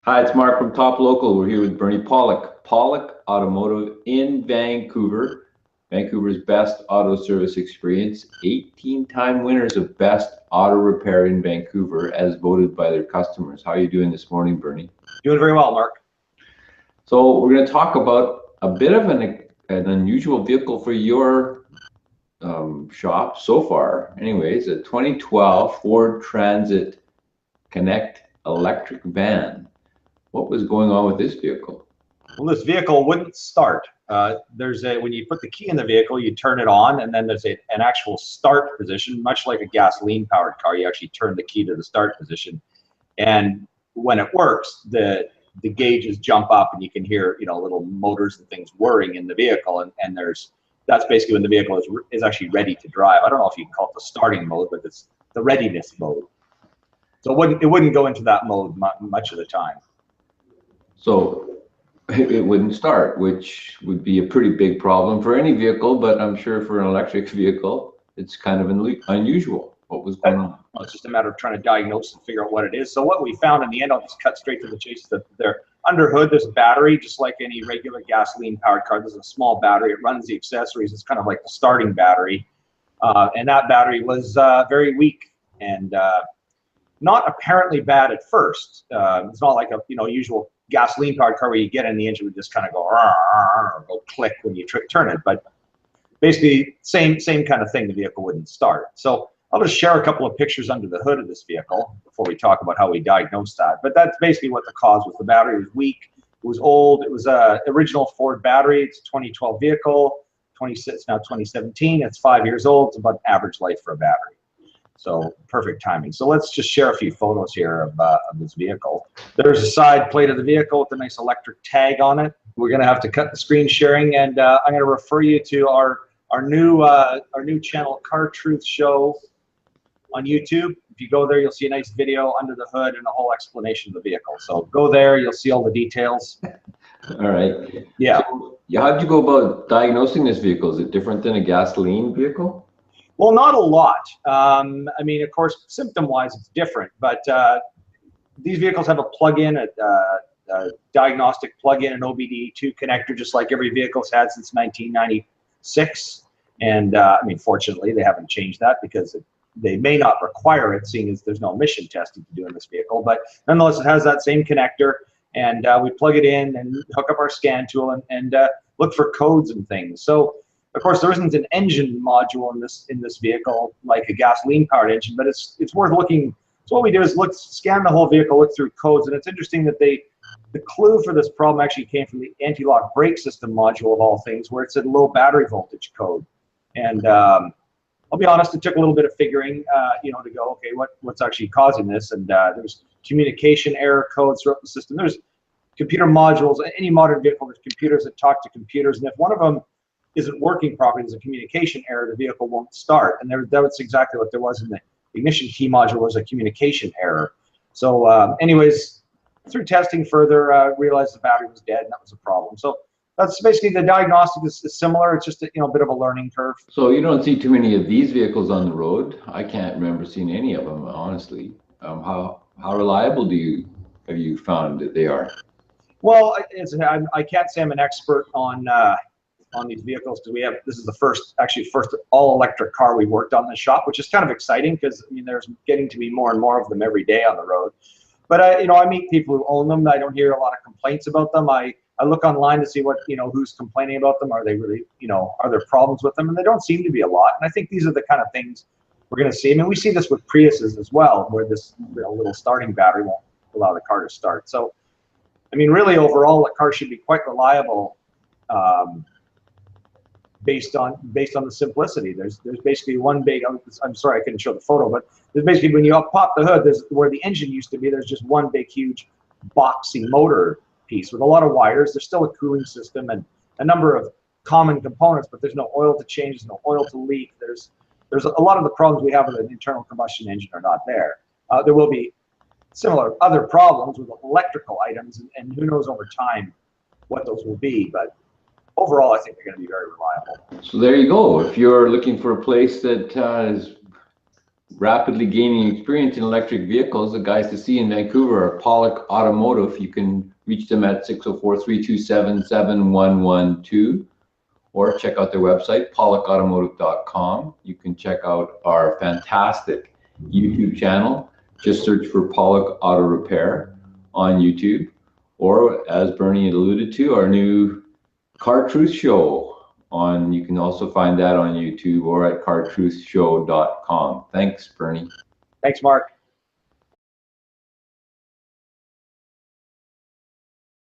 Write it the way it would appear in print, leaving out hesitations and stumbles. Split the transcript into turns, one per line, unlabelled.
Hi, it's Mark from Top Local. We're here with Bernie Pawlik. Pawlik Automotive in Vancouver. Vancouver's best auto service experience. 18-time winners of Best Auto Repair in Vancouver as voted by their customers. How are you doing this morning, Bernie?
Doing very well, Mark.
So we're going to talk about a bit of an unusual vehicle for your shop so far. Anyways, a 2012 Ford Transit Connect electric van. What was going on with this vehicle?
Well, this vehicle wouldn't start. When you put the key in the vehicle, you turn it on, and then there's an actual start position, much like a gasoline-powered car. You actually turn the key to the start position, and when it works, the gauges jump up, and you can hear little motors and things whirring in the vehicle, and that's basically when the vehicle is actually ready to drive. I don't know if you can call it the starting mode, but it's the readiness mode. So it wouldn't go into that mode much of the time.
So it wouldn't start, which would be a pretty big problem for any vehicle, but I'm sure for an electric vehicle, it's kind of unusual. What was going on?
Well, it's just a matter of trying to diagnose and figure out what it is. So what we found in the end, I'll just cut straight to the chase, that there under hood, there's a battery, just like any regular gasoline-powered car. There's a small battery. It runs the accessories. It's kind of like the starting battery. And that battery was very weak and not apparently bad at first. It's not like a usual gasoline-powered car where you get in the engine would just kind of go or go click when you turn it, but basically same kind of thing. The vehicle wouldn't start. So I'll just share a couple of pictures under the hood of this vehicle before we talk about how we diagnosed that. But that's basically what the cause was. The battery was weak. It was old. It was a original Ford battery. It's a 2012 vehicle. It's now 2017. It's 5 years old. It's about average life for a battery. So perfect timing. So let's just share a few photos here of this vehicle. There's a side plate of the vehicle with a nice electric tag on it. We're going to have to cut the screen sharing, and I'm going to refer you to our new channel, Car Truth Show, on YouTube. If you go there, you'll see a nice video under the hood and a whole explanation of the vehicle. So go there, you'll see all the details.
All right.
Yeah.
So how did you go about diagnosing this vehicle? Is it different than a gasoline vehicle?
Well, not a lot. I mean, of course, symptom-wise, it's different, but these vehicles have a plug-in, a diagnostic plug-in, an OBD2 connector, just like every vehicle's had since 1996. And I mean, fortunately, they haven't changed that because they may not require it, seeing as there's no emission testing to do in this vehicle. But nonetheless, it has that same connector, and we plug it in and hook up our scan tool and look for codes and things. So, of course, there isn't an engine module in this vehicle like a gasoline-powered engine, but it's worth looking. So what we do is scan the whole vehicle, look through codes, and it's interesting that the clue for this problem actually came from the anti-lock brake system module of all things, where it said low battery voltage code. And I'll be honest, it took a little bit of figuring, to go, okay, what's actually causing this? And there's communication error codes throughout the system. There's computer modules. Any modern vehicle, there's computers that talk to computers, and if one of them isn't working properly, there's a communication error, the vehicle won't start. And that's exactly what there was in the ignition key module, was a communication error. So anyways, through testing further, realized the battery was dead, and that was a problem. So that's basically the diagnostic is similar. It's just a bit of a learning curve.
So you don't see too many of these vehicles on the road. I can't remember seeing any of them, honestly. How reliable have you found that they are?
Well, I can't say I'm an expert on these vehicles, because this is the first all electric car we worked on in the shop, which is kind of exciting because I mean there's getting to be more and more of them every day on the road. But I meet people who own them. I don't hear a lot of complaints about them. I look online to see what who's complaining about them. Are they really are there problems with them? And they don't seem to be a lot. And I think these are the kind of things we're going to see. I mean, we see this with Priuses as well, where this little starting battery won't allow the car to start. So I mean, really overall, the car should be quite reliable. Based on the simplicity. There's basically one big, I'm sorry I couldn't show the photo, but there's basically, when you pop the hood, there's where the engine used to be, there's just one big huge boxy motor piece with a lot of wires. There's still a cooling system and a number of common components, but there's no oil to change, there's no oil to leak. There's a lot of the problems we have with an internal combustion engine are not there. There will be similar other problems with electrical items, and who knows over time what those will be, but overall, I think they're going to be very reliable.
So there you go. If you're looking for a place that is rapidly gaining experience in electric vehicles. The guys to see in Vancouver are Pawlik Automotive. You can reach them at 604-327-7112 or check out their website, pawlikautomotive.com. You can check out our fantastic YouTube channel. Just search for Pawlik Auto Repair on YouTube. Or, as Bernie alluded to, our new Car Truth Show you can also find that on YouTube or at cartruthshow.com. Thanks, Bernie.
Thanks, Mark.